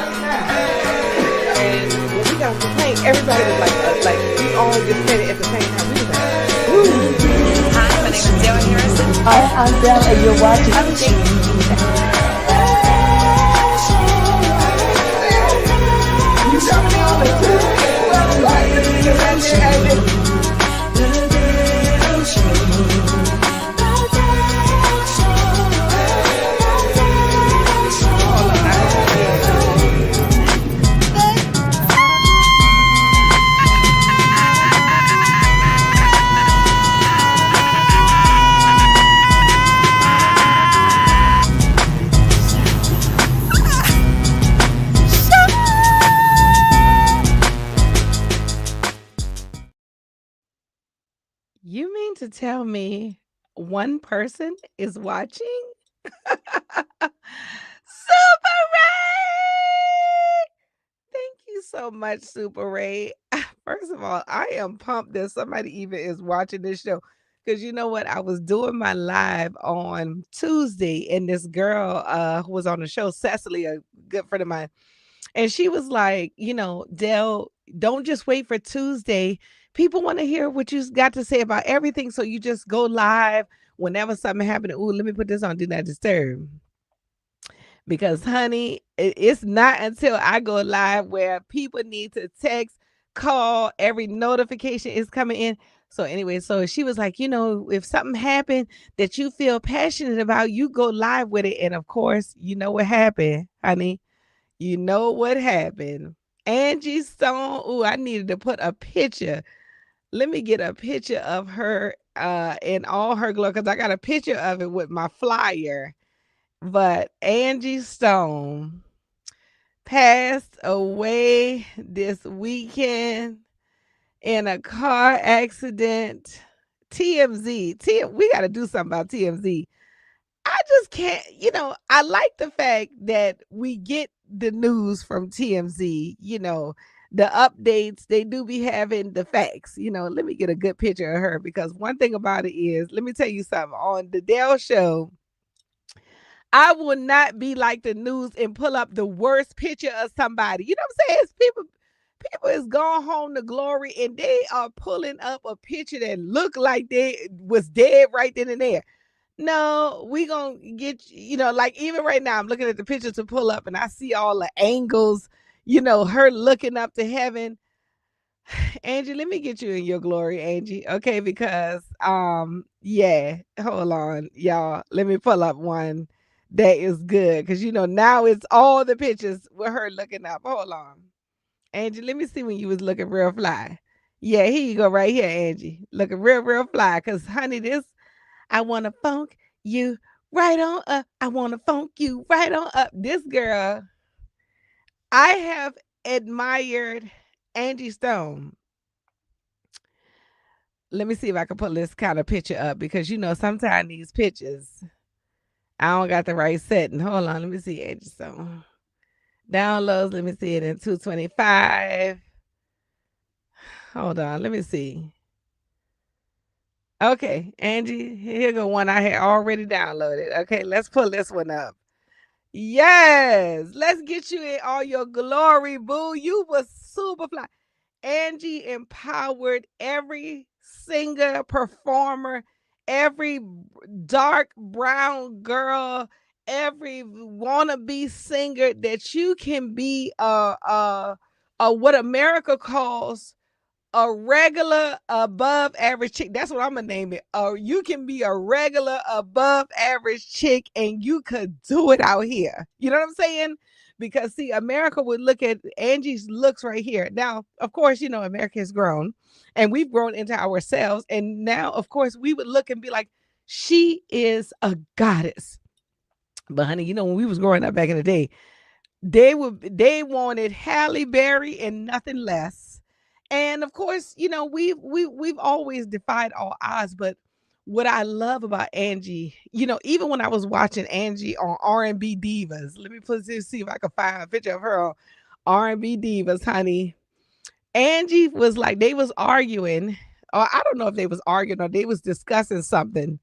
And when we got on the plane, everybody was like we all just said it at the same time. We was like, ooh. Hi, my name is Dale Harrison. Hi, I'm Dell, and you're watching. You mean to tell me one person is watching? Super Ray! Thank you so much, Super Ray. First of all, I am pumped that somebody even is watching this show. Because you know what? I was doing my live on Tuesday, and this girl who was on the show, Cecily, a good friend of mine, and she was like, Dell, don't just wait for Tuesday. People want to hear what you got to say about everything. So you just go live whenever something happened. Ooh, let me put this on Do Not Disturb. Because, honey, it's not until I go live where people need to text, call, every notification is coming in. So anyway, so she was like, if something happened that you feel passionate about, you go live with it. And of course, you know what happened, honey. You know what happened. Angie Stone. Ooh, I needed to put a picture. Let me get a picture of her in all her glory, because I got a picture of it with my flyer. But Angie Stone passed away this weekend in a car accident. TMZ. We got to do something about TMZ. I just can't, I like the fact that we get the news from TMZ, the updates, they do be having the facts. Let me get a good picture of her, because one thing about it is, let me tell you something, on the Dell show, I will not be like the news and pull up the worst picture of somebody. You know what I'm saying? It's people is gone home to glory, and they are pulling up a picture that look like they was dead right then and there. No, we gonna get, like even right now, I'm looking at the picture to pull up, and I see all the angles, her looking up to heaven. Angie, let me get you in your glory, Angie. Okay, because yeah, hold on, y'all. Let me pull up one that is good, because now it's all the pictures with her looking up. Hold on. Angie, let me see when you was looking real fly. Yeah, here you go, right here, Angie. Looking real fly. Cause honey, I wanna funk you right on up. I wanna funk you right on up. This girl, I have admired Angie Stone. Let me see if I can pull this kind of picture up, because sometimes these pictures, I don't got the right setting. Hold on, let me see Angie Stone. Downloads, let me see it in 225. Hold on, let me see. Okay, Angie, here go one I had already downloaded. Okay, let's pull this one up. Yes, let's get you in all your glory, boo. You was super fly. Angie empowered every singer, performer, every dark brown girl, every wannabe singer that you can be what America calls a regular above average chick. That's what I'm gonna name it. You can be a regular above average chick, and you could do it out here. You know what I'm saying? Because see, America would look at Angie's looks right here. Now, of course, America has grown, and we've grown into ourselves. And now, of course, we would look and be like, she is a goddess. But honey, when we was growing up back in the day, they wanted Halle Berry and nothing less. And of course, we've always defied all odds. But what I love about Angie, even when I was watching Angie on R&B Divas, let me see if I can find a picture of her on R&B Divas, honey. Angie was like, they was arguing, or I don't know if they was arguing or they was discussing something.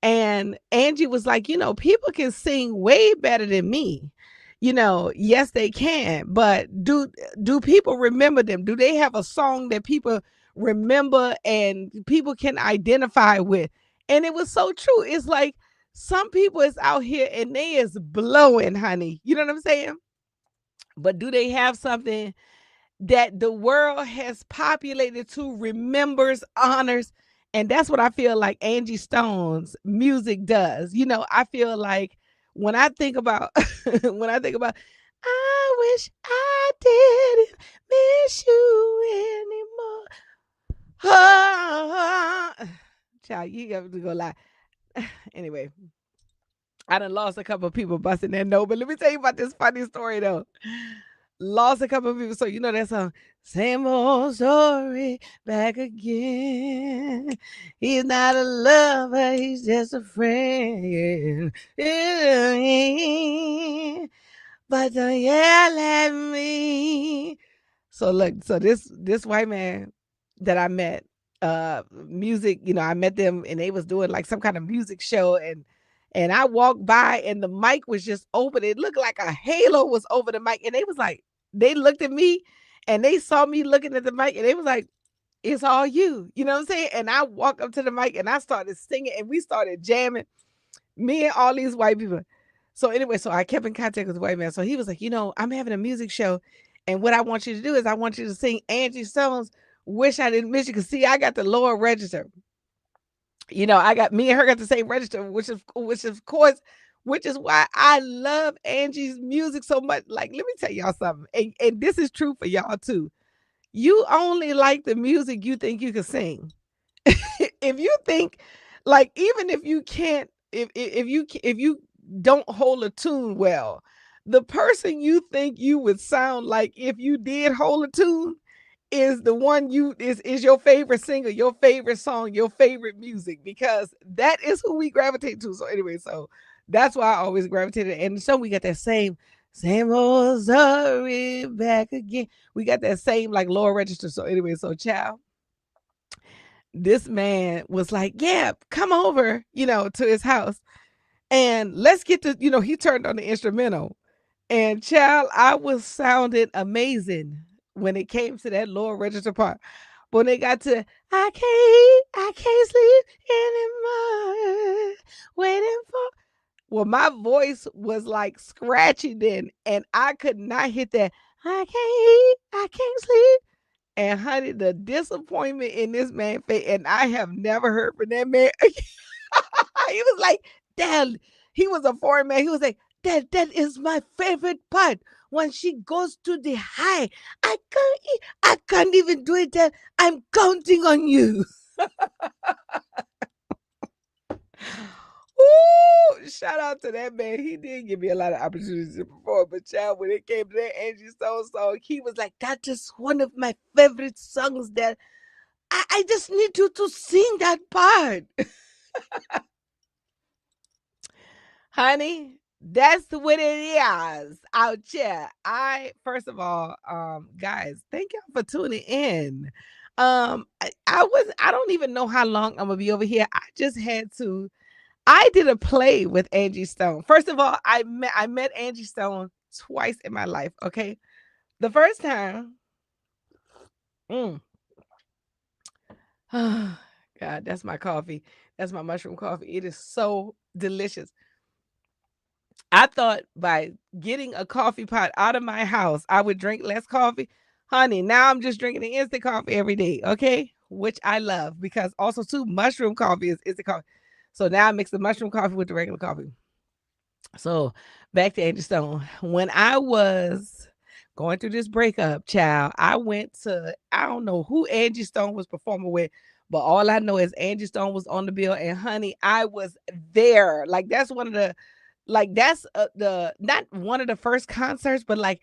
And Angie was like, people can sing way better than me. Yes, they can, but do people remember them? Do they have a song that people remember and people can identify with? And it was so true. It's like some people is out here and they is blowing, honey. You know what I'm saying? But do they have something that the world has populated to remembers, honors? And that's what I feel like Angie Stone's music does. I feel like when I think about when I think about I wish I didn't miss you anymore. Child, you got to go lie. Anyway, I done lost a couple of people busting their note, but let me tell you about this funny story though. Lost a couple of people. So you know that song, same old story back again. He's not a lover, he's just a friend. But don't yell at me. So look, so this white man that I met, music, I met them and they was doing like some kind of music show, and I walked by and the mic was just open. It looked like a halo was over the mic. And they was like, they looked at me and they saw me looking at the mic and they was like, it's all you. You know what I'm saying? And I walked up to the mic and I started singing and we started jamming, me and all these white people. So anyway, so I kept in contact with the white man. So he was like, I'm having a music show. And what I want you to do is I want you to sing Angie Stone's Wish I Didn't Miss You. Because see, I got the lower register. I got me and her got the same register, which is why I love Angie's music so much. Like, let me tell y'all something. And this is true for y'all too. You only like the music you think you can sing. If you think, like, even if you can't, if you don't hold a tune well, the person you think you would sound like if you did hold a tune is the one is your favorite singer, your favorite song, your favorite music, because that is who we gravitate to. So anyway, so that's why I always gravitated. And so we got that same old story back again. We got that same like lower register. So anyway, so child, this man was like, yeah, come over, to his house and let's get to, he turned on the instrumental. And child, I was sounding amazing when it came to that lower register part. But when they got to I can't sleep anymore. Waiting for, well, my voice was like scratchy then, and I could not hit that. I can't sleep. And honey, the disappointment in this man's face, and I have never heard from that man. He was like, Dad, he was a foreign man. He was like, Dad, that is my favorite part. When she goes to the high, I can't even do it, Dad. I'm counting on you. Ooh, shout out to that man. He did give me a lot of opportunities to perform. But child, when it came to that Angie Stone song, he was like, that is one of my favorite songs that I just need you to sing that part. Honey, that's what it is out here. First of all, guys, thank y'all for tuning in. I don't even know how long I'm gonna be over here. I did a play with Angie Stone. First of all, I met Angie Stone twice in my life. Okay. The first time, mm, God, that's my coffee. That's my mushroom coffee. It is so delicious. I thought by getting a coffee pot out of my house, I would drink less coffee. Honey, now I'm just drinking the instant coffee every day, okay? Which I love because also too, mushroom coffee is instant coffee. So now I mix the mushroom coffee with the regular coffee. So back to Angie Stone. When I was going through this breakup, child, I went to, I don't know who Angie Stone was performing with, but all I know is Angie Stone was on the bill. And honey, I was there. Like that's one of the, like that's the, not one of the first concerts, but like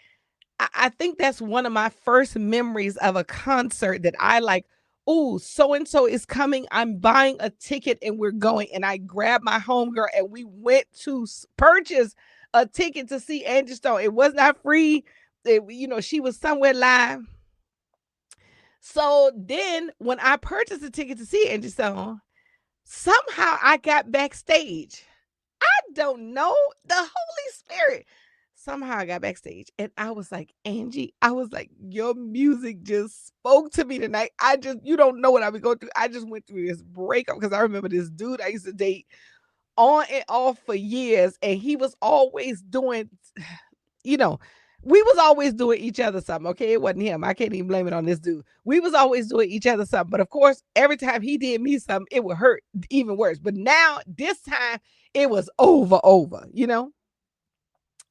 I think that's one of my first memories of a concert that I like. Oh, so and so is coming. I'm buying a ticket and we're going. And I grabbed my homegirl and we went to purchase a ticket to see Angie Stone. It was not free. She was somewhere live. So then when I purchased a ticket to see Angie Stone, somehow I got backstage. I don't know, the Holy Spirit. somehow I got backstage and I was like, Angie, I was like, your music just spoke to me tonight. You don't know what I was going through. I just went through this breakup because I remember this dude I used to date on and off for years, and he was always doing, you know, we was always doing each other something. Okay, it wasn't him. I can't even blame it on this dude. We was always doing each other something, but of course, every time he did me something, it would hurt even worse. But now, this time, it was over.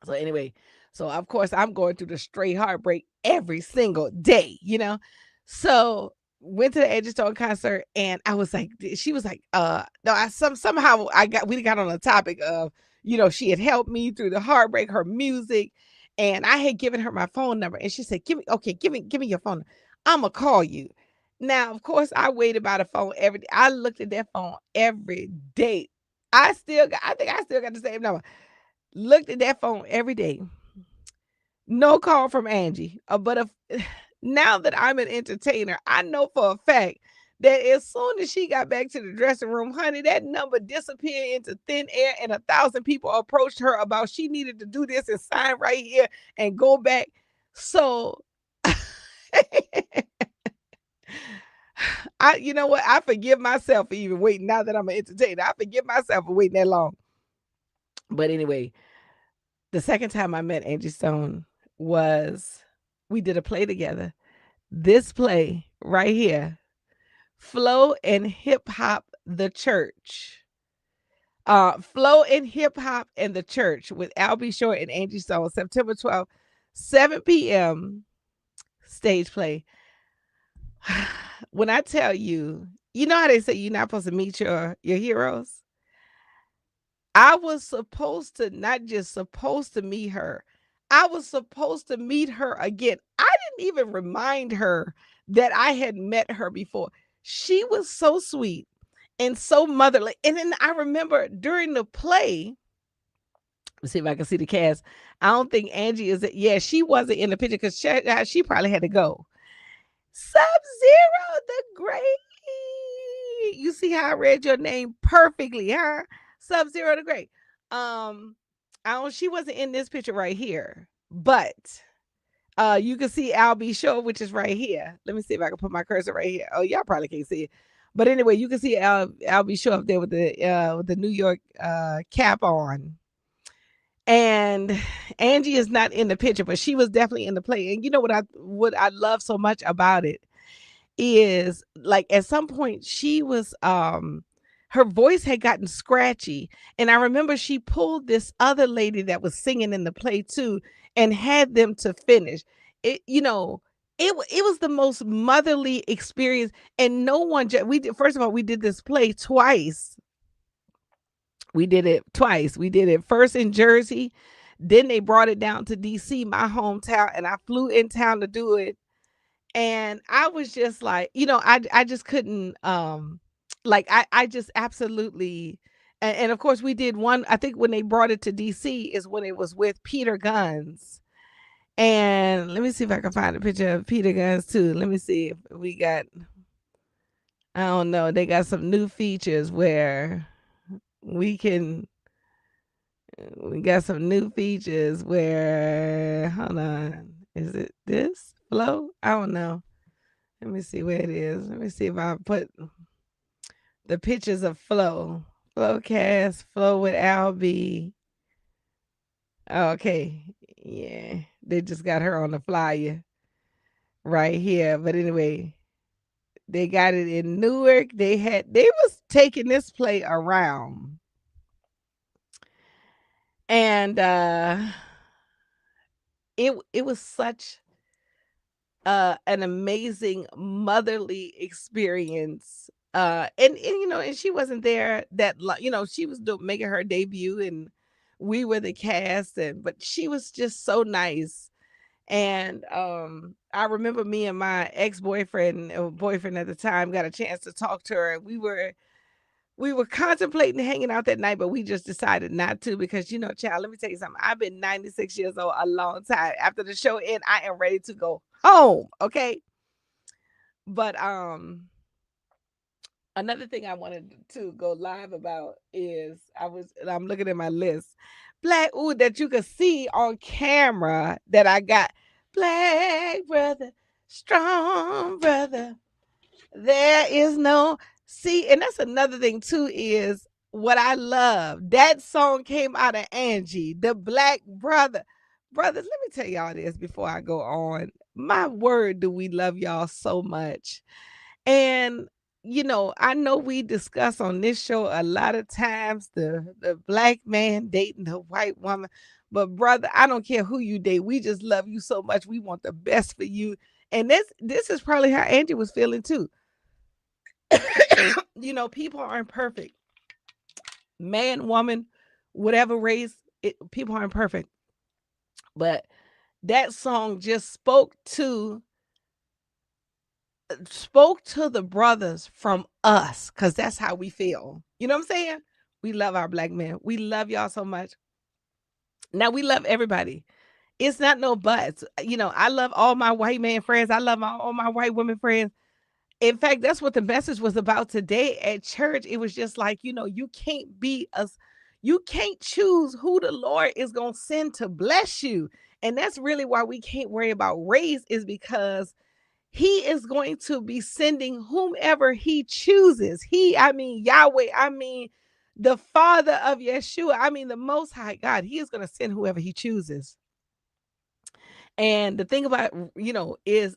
So anyway, so of course I'm going through the straight heartbreak every single day. So went to the Angie Stone concert and I was like, she was like, no, somehow we got on the topic of, she had helped me through the heartbreak, her music, and I had given her my phone number and she said, give me your phone. I'ma call you. Now, of course, I waited by the phone every day. I looked at that phone every day. I think I still got the same number. Looked at that phone every day. No call from Angie. But if now that I'm an entertainer, I know for a fact that as soon as she got back to the dressing room, honey, that number disappeared into thin air, and 1,000 people approached her about she needed to do this and sign right here and go back. So you know what? I forgive myself for even waiting. Now that I'm an entertainer, I forgive myself for waiting that long. But anyway, the second time I met Angie Stone was we did a play together. This play right here, Flow and Hip Hop the Church. Flow and Hip Hop and the Church with Albie Short and Angie Stone, September 12th, 7 p.m. stage play. When I tell you, you know how they say you're not supposed to meet your heroes? I was supposed to not just supposed to meet her. I was supposed to meet her again. I didn't even remind her that I had met her before. She was so sweet and so motherly. And then I remember during the play, let's see if I can see the cast. I don't think Angie is. Yeah, she wasn't in the picture because she probably had to go. Sub-Zero the Great. You see how I read your name perfectly, huh? Sub-Zero the Great. She wasn't in this picture right here, but you can see Albie Show, which is right here. Let me see if I can put my cursor right here. Oh, y'all probably can't see it. But anyway, you can see Albie Show up there with the New York cap on. And Angie is not in the picture, but she was definitely in the play. And you know what I love so much about it is, like, at some point she was her voice had gotten scratchy, and I remember she pulled this other lady that was singing in the play too and had them to finish it was the most motherly experience. And no one we did first of all, we did this play twice. We did it twice. We did it first in Jersey, then they brought it down to DC, my hometown, and I flew in town to do it. And I was just like, I just couldn't, like, I just absolutely, and of course we did one, I think when they brought it to DC is when it was with Peter Guns. And let me see if I can find a picture of Peter Guns too. Let me see if we got, I don't know, they got some new features where we can, we got some new features where, hold on, is it this Flow? I don't know. Let me see where it is. Let me see if I put the pictures of Flo. Flowcast, Flow with Albie. Okay. Yeah. They just got her on the flyer right here. But anyway, they got it in Newark. They was taking this play around. And it was such an amazing motherly experience. And she wasn't there she was making her debut, and we were the cast, but she was just so nice. And I remember me and my ex-boyfriend or boyfriend at the time got a chance to talk to her. We were contemplating hanging out that night, but we just decided not to because, child, let me tell you something. I've been 96 years old a long time. After the show end, I am ready to go home. Okay. But another thing I wanted to go live about is I'm looking at my list. Black, ooh, that you could see on camera that I got. Black brother, strong brother. There is no see, and that's another thing too, is what I love. That song came out of Angie, the Black brother. Brothers, let me tell y'all this before I go on. My word, do we love y'all so much. And I know we discuss on this show a lot of times the black man dating the white woman. But brother, I don't care who you date. We just love you so much. We want the best for you. And this is probably how Angie was feeling too. People aren't perfect. Man, woman, whatever race, people aren't perfect. But that song just spoke to the brothers from us, because that's how we feel. You know what I'm saying? We love our black men. We love y'all so much. Now we love everybody. It's not no buts. I love all my white man friends. I love all my white women friends. In fact, that's what the message was about today at church. It was just like, you can't be us. You can't choose who the Lord is going to send to bless you. And that's really why we can't worry about race, is because he is going to be sending whomever he chooses. I mean, Yahweh, I mean, the Father of Yeshua, I mean, the Most High God, he is going to send whoever he chooses. And the thing about, is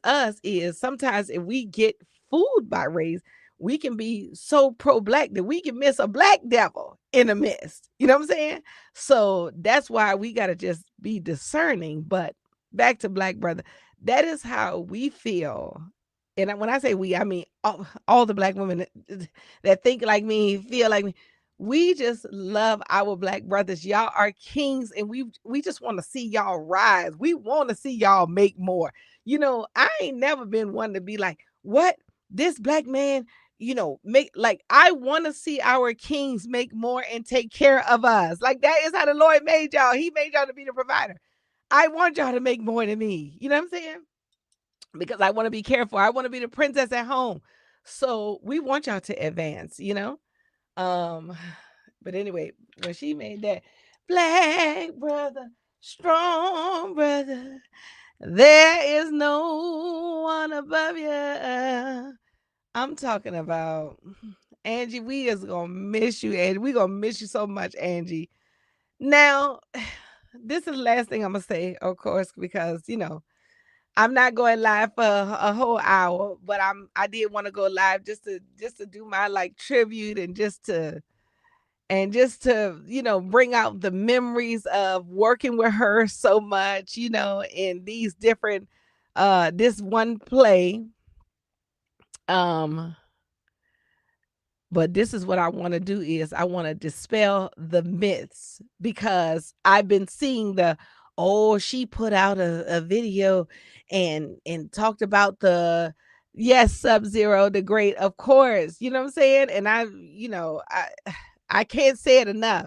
sometimes if we get fooled by race, we can be so pro-black that we can miss a black devil in the midst. You know what I'm saying? So that's why we got to just be discerning. But back to Black Brother, that is how we feel. And when I say we, I mean all the black women that think like me, feel like me. We just love our black brothers. Y'all are kings, and we just want to see y'all rise. We want to see y'all make more. I ain't never been one to be like, what? This black man, make, like, I want to see our kings make more and take care of us. Like, that is how the Lord made y'all. He made y'all to be the provider. I want y'all to make more than me. You know what I'm saying? Because I want to be careful. I want to be the princess at home. So we want y'all to advance. Um, but anyway, when she made that black brother, strong brother, there is no one above you. I'm talking about Angie. We is gonna miss you, Angie. We gonna miss you so much, Angie. Now, this is the last thing I'm gonna say, of course, because I'm not going live for a whole hour, but I did want to go live just to do my like tribute, and just to bring out the memories of working with her so much, in these different this one play. um but this is what I want to do, is I want to dispel the myths, because I've been seeing she put out a video and talked about the, yes, Sub-Zero the Great, of course, you know what I'm saying? And I can't say it enough.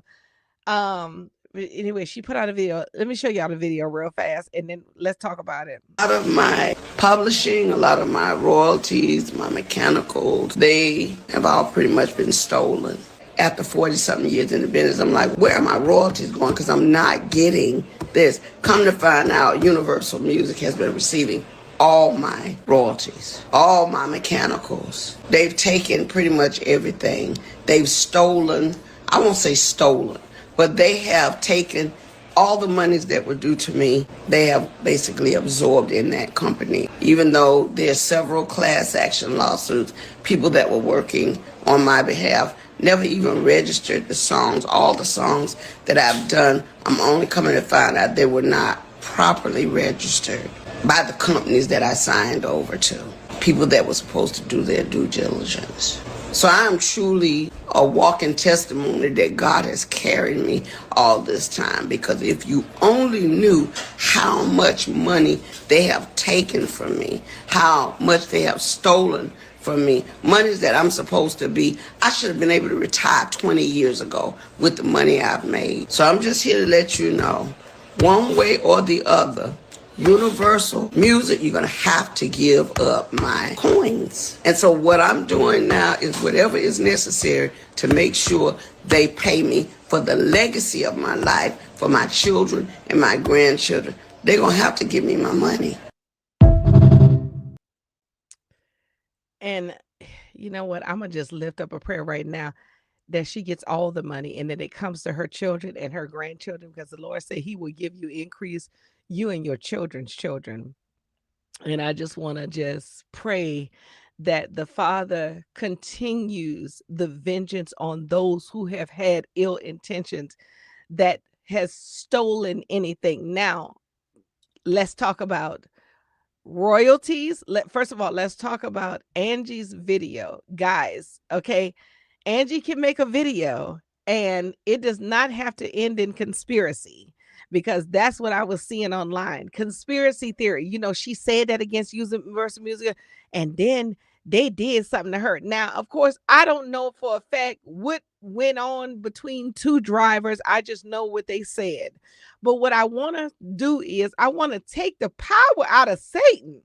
But anyway, she put out a video. Let me show y'all the video real fast, and then let's talk about it. A lot of my publishing, a lot of my royalties, my mechanicals, they have all pretty much been stolen. After 40-something years in the business, I'm like, where are my royalties going? Because I'm not getting this. Come to find out, Universal Music has been receiving all my royalties, all my mechanicals. They've taken pretty much everything. They've stolen, I won't say stolen, but they have taken all the monies that were due to me. They have basically absorbed in that company. Even though there's several class action lawsuits, people that were working on my behalf never even registered the songs. All the songs that I've done, I'm only coming to find out they were not properly registered by the companies that I signed over to, people that were supposed to do their due diligence. So I am truly a walking testimony that God has carried me all this time, because if you only knew how much money they have taken from me, how much they have stolen from me, monies that I'm supposed to be, I should have been able to retire 20 years ago with the money I've made. So I'm just here to let you know, one way or the other, Universal Music, you're going to have to give up my coins. And so what I'm doing now is whatever is necessary to make sure they pay me for the legacy of my life, for my children and my grandchildren. They're going to have to give me my money. And you know what? I'm going to just lift up a prayer right now that she gets all the money and that it comes to her children and her grandchildren, because the Lord said he will give you increase, you and your children's children. And I just want to just pray that the Father continues the vengeance on those who have had ill intentions, that has stolen anything. Now, let's talk about royalties. First of all, let's talk about Angie's video. Guys, okay? Angie can make a video and it does not have to end in conspiracy, because that's what I was seeing online. Conspiracy theory. She said that against Universal Music, and then they did something to her. Now, of course, I don't know for a fact what went on between two drivers. I just know what they said. But what I want to do is I want to take the power out of Satan.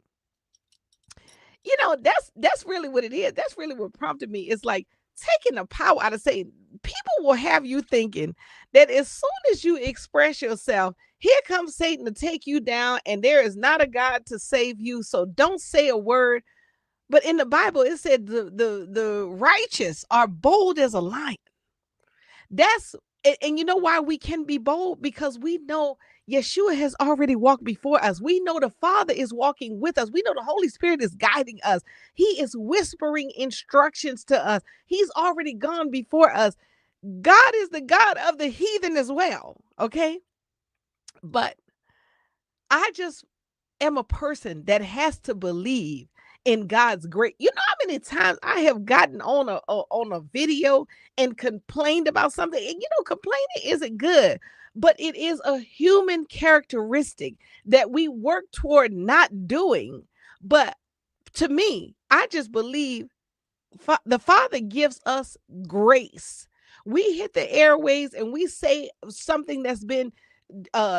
That's really what it is. That's really what prompted me. It's like taking the power out of Satan. People will have you thinking that as soon as you express yourself, here comes Satan to take you down, and there is not a God to save you. So don't say a word. But in the Bible, it said the righteous are bold as a lion. That's and you know why we can be bold? Because we know Yeshua has already walked before us. We know the Father is walking with us. We know the Holy Spirit is guiding us. He is whispering instructions to us. He's already gone before us. God is the God of the heathen as well. Okay. But I just am a person that has to believe in God's great. You know how many times I have gotten on a video and complained about something? And complaining isn't good, but it is a human characteristic that we work toward not doing. But to me, I just believe the Father gives us grace. We hit the airways and we say something that's been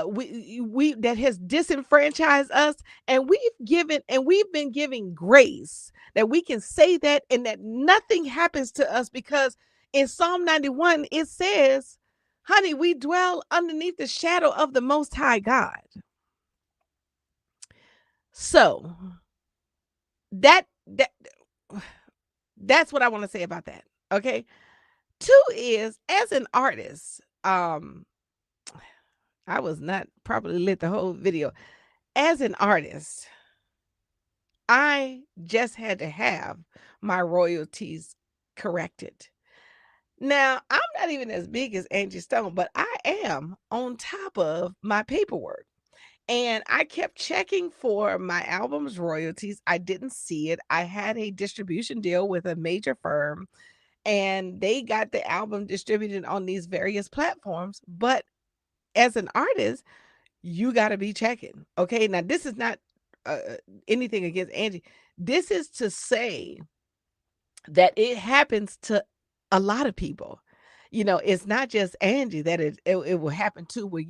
we that has disenfranchised us, and we've been giving grace that we can say that, and that nothing happens to us, because in Psalm 91 it says, honey, we dwell underneath the shadow of the Most High God. So that's what I want to say about that. Okay. Two is, as an artist, I was not properly lit the whole video. As an artist, I just had to have my royalties corrected. Now, I'm not even as big as Angie Stone, but I am on top of my paperwork. And I kept checking for my album's royalties. I didn't see it. I had a distribution deal with a major firm, and they got the album distributed on these various platforms. But as an artist, you got to be checking. Okay. Now, this is not anything against Angie. This is to say that it happens to a lot of people. It's not just Angie that it will happen to, where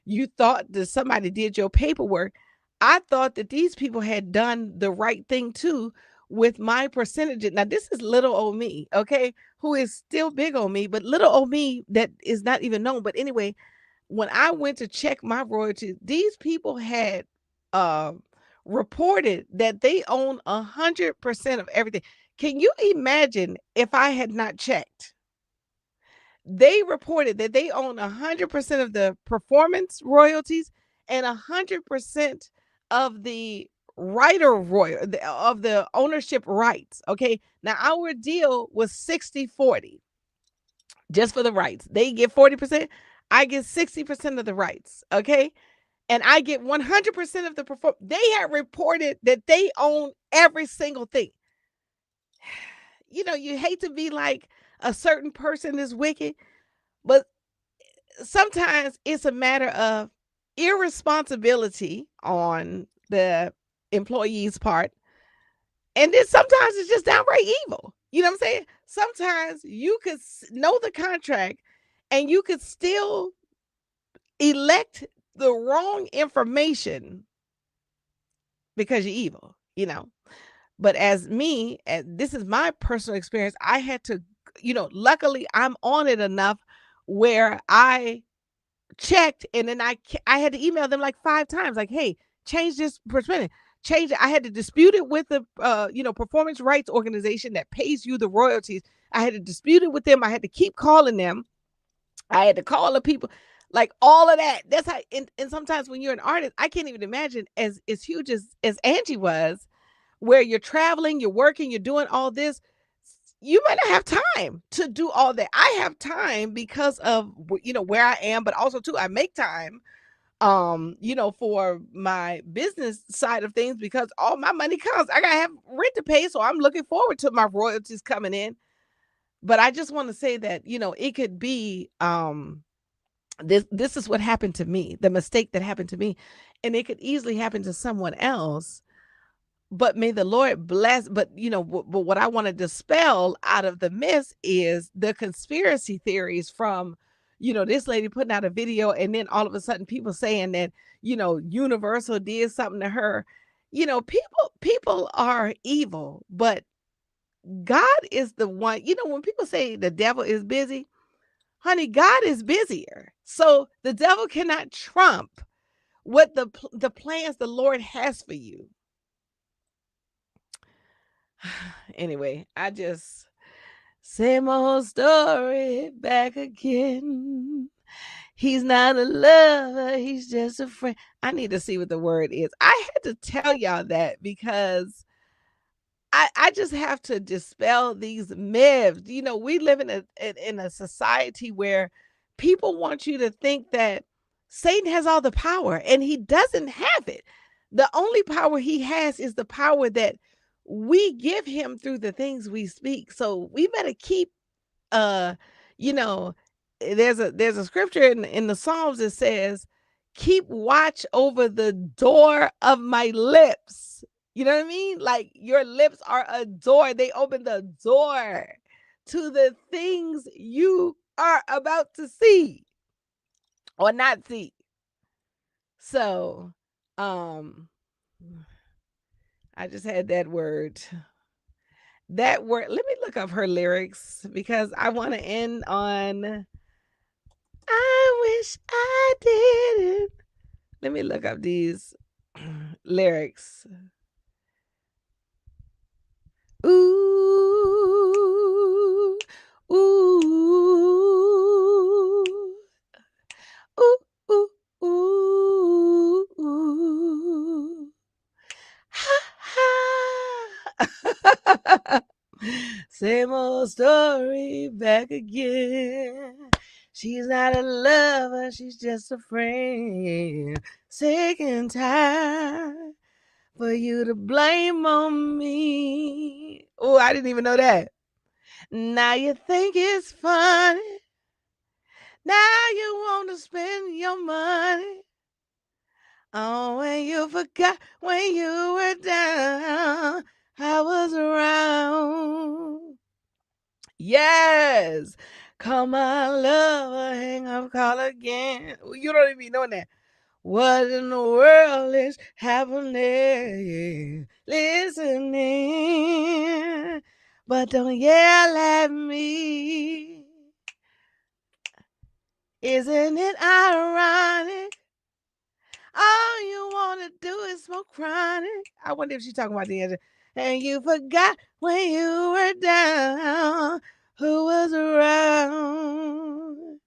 you thought that somebody did your paperwork. I thought that these people had done the right thing too with my percentage. Now, this is little old me, okay, who is still big on me, but little old me that is not even known. But anyway, when I went to check my royalties, these people had uh, reported that they own 100% of everything. Can you imagine if I had not checked? They reported that they own 100% of the performance royalties and 100% of the of the ownership rights. Okay. Now, our deal was 60-40 just for the rights. They get 40%. I get 60% of the rights. Okay. And I get 100% of the perform. They had reported that they own every single thing. You hate to be like a certain person is wicked, but sometimes it's a matter of irresponsibility on the employee's part. And then sometimes it's just downright evil. You know what I'm saying? Sometimes you could know the contract and you could still elect the wrong information because you're evil. But as me, this is my personal experience. I had to, luckily I'm on it enough where I checked, and then I had to email them like 5 times, like, hey, change this percentage, change it. I had to dispute it with the performance rights organization that pays you the royalties. I had to dispute it with them. I had to keep calling them. I had to call the people, like all of that. That's how. And sometimes when you're an artist, I can't even imagine as huge as Angie was, where you're traveling, you're working, you're doing all this. You might not have time to do all that. I have time because of where I am, but also too I make time for my business side of things, because all my money comes. I gotta have rent to pay, so I'm looking forward to my royalties coming in. But I just want to say that, it could be this is what happened to me, the mistake that happened to me, and it could easily happen to someone else. But may the Lord bless. But but what I want to dispel out of the myths is the conspiracy theories from, this lady putting out a video, and then all of a sudden people saying that, Universal did something to her. People are evil, but God is the one. When people say the devil is busy, honey, God is busier. So the devil cannot trump what the plans the Lord has for you. Anyway, I just same old story back again. He's not a lover, he's just a friend. I need to see what the word is. I had to tell y'all that because I just have to dispel these myths. We live in a society where people want you to think that Satan has all the power, and he doesn't have it. The only power he has is the power that we give him through the things we speak. So we better keep you know, there's a scripture in the Psalms that says, keep watch over the door of my lips. You know what I mean? Like, your lips are a door. They open the door to the things you are about to see or not see. So, I just had that word. That word. Let me look up her lyrics because I want to end on I wish I didn't. Let me look up these lyrics. Ooh, ooh, ooh, ooh, ooh, ooh. Ha ha. Same old story back again. She's not a lover, she's just a friend. Sick and tired for you to blame on me. Oh, I didn't even know that. Now you think it's funny. Now you want to spend your money. Oh, when you forgot when you were down, I was around. Yes. Come on, lover, hang up, call again. You don't even know that. What in the world is happening? Listening, but don't yell at me. Isn't it ironic? All you want to do is smoke chronic. I wonder if she's talking about the answer. And you forgot when you were down, who was around.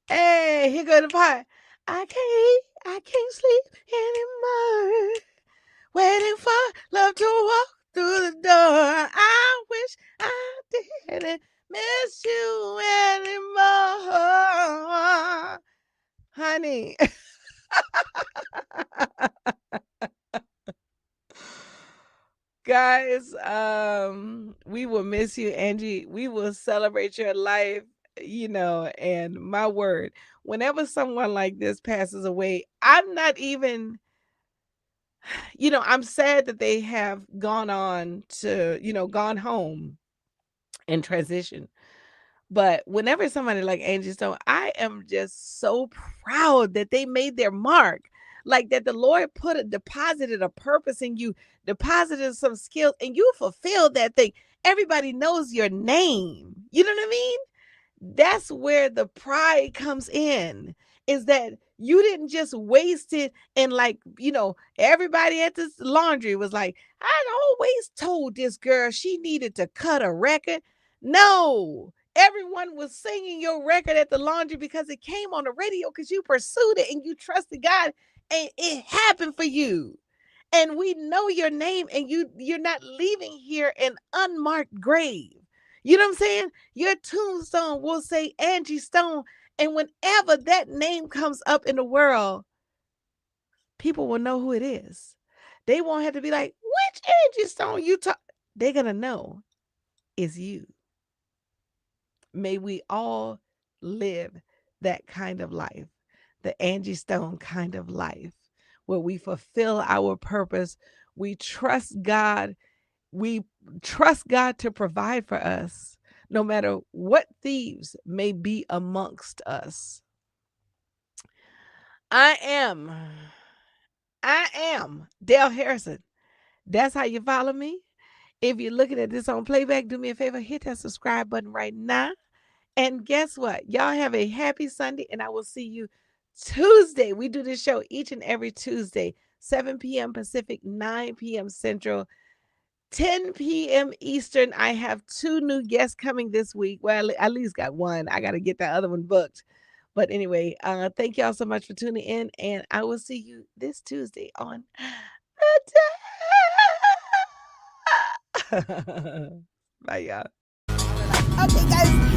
Hey, here go the part. I can't eat, I can't sleep anymore. Waiting for love to walk through the door. I wish I didn't miss you anymore. Honey. Guys, we will miss you, Angie. We will celebrate your life, and my word, whenever someone like this passes away, I'm not even, I'm sad that they have gone on to, gone home and transition. But whenever somebody like Angie Stone, I am just so proud that they made their mark. Like, that the Lord deposited a purpose in you, deposited some skills, and you fulfilled that thing. Everybody knows your name. You know what I mean? That's where the pride comes in, is that you didn't just waste it. And like, everybody at this laundry was like, I always told this girl she needed to cut a record. No, everyone was singing your record at the laundry because it came on the radio, because you pursued it and you trusted God, and it happened for you. And we know your name, and you're not leaving here an unmarked grave. You know what I'm saying? Your tombstone will say Angie Stone. And whenever that name comes up in the world, people will know who it is. They won't have to be like, which Angie Stone you talk? They're going to know it's you. May we all live that kind of life, the Angie Stone kind of life, where we fulfill our purpose. We trust God. We trust God to provide for us, no matter what thieves may be amongst us. I am Dale Harrison. That's how you follow me. If you're looking at this on playback, do me a favor, hit that subscribe button right now. And guess what? Y'all have a happy Sunday, and I will see you Tuesday. We do this show each and every Tuesday, 7 p.m. Pacific, 9 p.m. Central, 10 p.m. Eastern. I have 2 new guests coming this week. Well, at least got one. I got to get that other one booked. But anyway, thank y'all so much for tuning in, and I will see you this Tuesday on the Bye, y'all. Okay, guys.